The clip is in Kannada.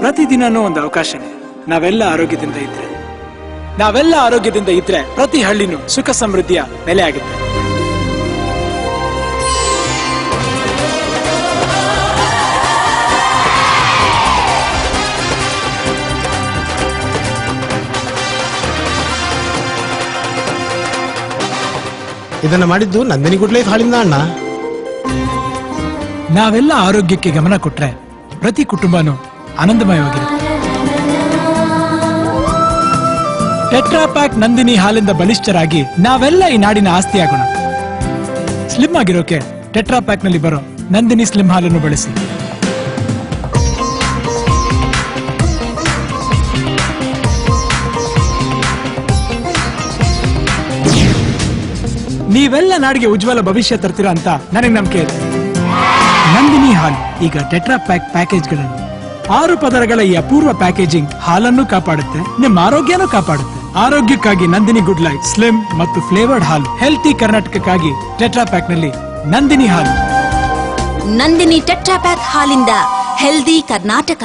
ಪ್ರತಿದಿನನೂ ಒಂದು ಅವಕಾಶನೇ. ನಾವೆಲ್ಲ ಆರೋಗ್ಯದಿಂದ ಇದ್ರೆ ಪ್ರತಿ ಹಳ್ಳಿನೂ ಸುಖ ಸಮೃದ್ಧಿಯ ನೆಲೆ ಆಗುತ್ತೆ. ಇದನ್ನ ಮಾಡಿದ್ದು ನಂದಿನಿ ಗುಡ್ ಲೈಫ್ ಹಾಲಿಂದ ಅಣ್ಣ. ನಾವೆಲ್ಲ ಆರೋಗ್ಯಕ್ಕೆ ಗಮನ ಕೊಟ್ರೆ ಪ್ರತಿ ಕುಟುಂಬನೂ ಆನಂದಮಯವಾಗಿರುತ್ತೆ. ಟೆಟ್ರಾ ಪ್ಯಾಕ್ ನಂದಿನಿ ಹಾಲಿಂದ ಬಲಿಷ್ಠರಾಗಿ ನಾವೆಲ್ಲ ಈ ನಾಡಿನ ಆಸ್ತಿಯಾಗೋಣ. ಸ್ಲಿಮ್ ಆಗಿರೋಕೆ ಟೆಟ್ರಾ ಪ್ಯಾಕ್ ನಲ್ಲಿ ಬರೋ ನಂದಿನಿ ಸ್ಲಿಮ್ ಹಾಲನ್ನು ಬಳಸಿ. ನೀವೆಲ್ಲ ನಾಡಿಗೆ ಉಜ್ವಲ ಭವಿಷ್ಯ ತರ್ತೀರಾ ಅಂತ ನನಗೆ ನಂಬಿಕೆ ಇದೆ. ನಂದಿನಿ ಹಾಲು ಈಗ ಟೆಟ್ರಾ ಪ್ಯಾಕ್ ಪ್ಯಾಕೇಜ್ಗಳನ್ನು 6 ಪದರಗಳ ಈ ಅಪೂರ್ವ ಪ್ಯಾಕೇಜಿಂಗ್ ಹಾಲನ್ನು ಕಾಪಾಡುತ್ತೆ, ನಿಮ್ಮ ಆರೋಗ್ಯನೂ ಕಾಪಾಡುತ್ತೆ. ಆರೋಗ್ಯಕ್ಕಾಗಿ ನಂದಿನಿ ಗುಡ್ ಲೈಫ್ ಸ್ಲಿಮ್ ಮತ್ತು ಫ್ಲೇವರ್ಡ್ ಹಾಲು. ಹೆಲ್ತಿ ಕರ್ನಾಟಕಕ್ಕಾಗಿ ಟೆಟ್ರಾ ಪ್ಯಾಕ್ ನಲ್ಲಿ ನಂದಿನಿ ಹಾಲು. ನಂದಿನಿ ಟೆಟ್ರಾ ಪ್ಯಾಕ್ ಹಾಲಿಂದ ಹೆಲ್ದಿ ಕರ್ನಾಟಕ.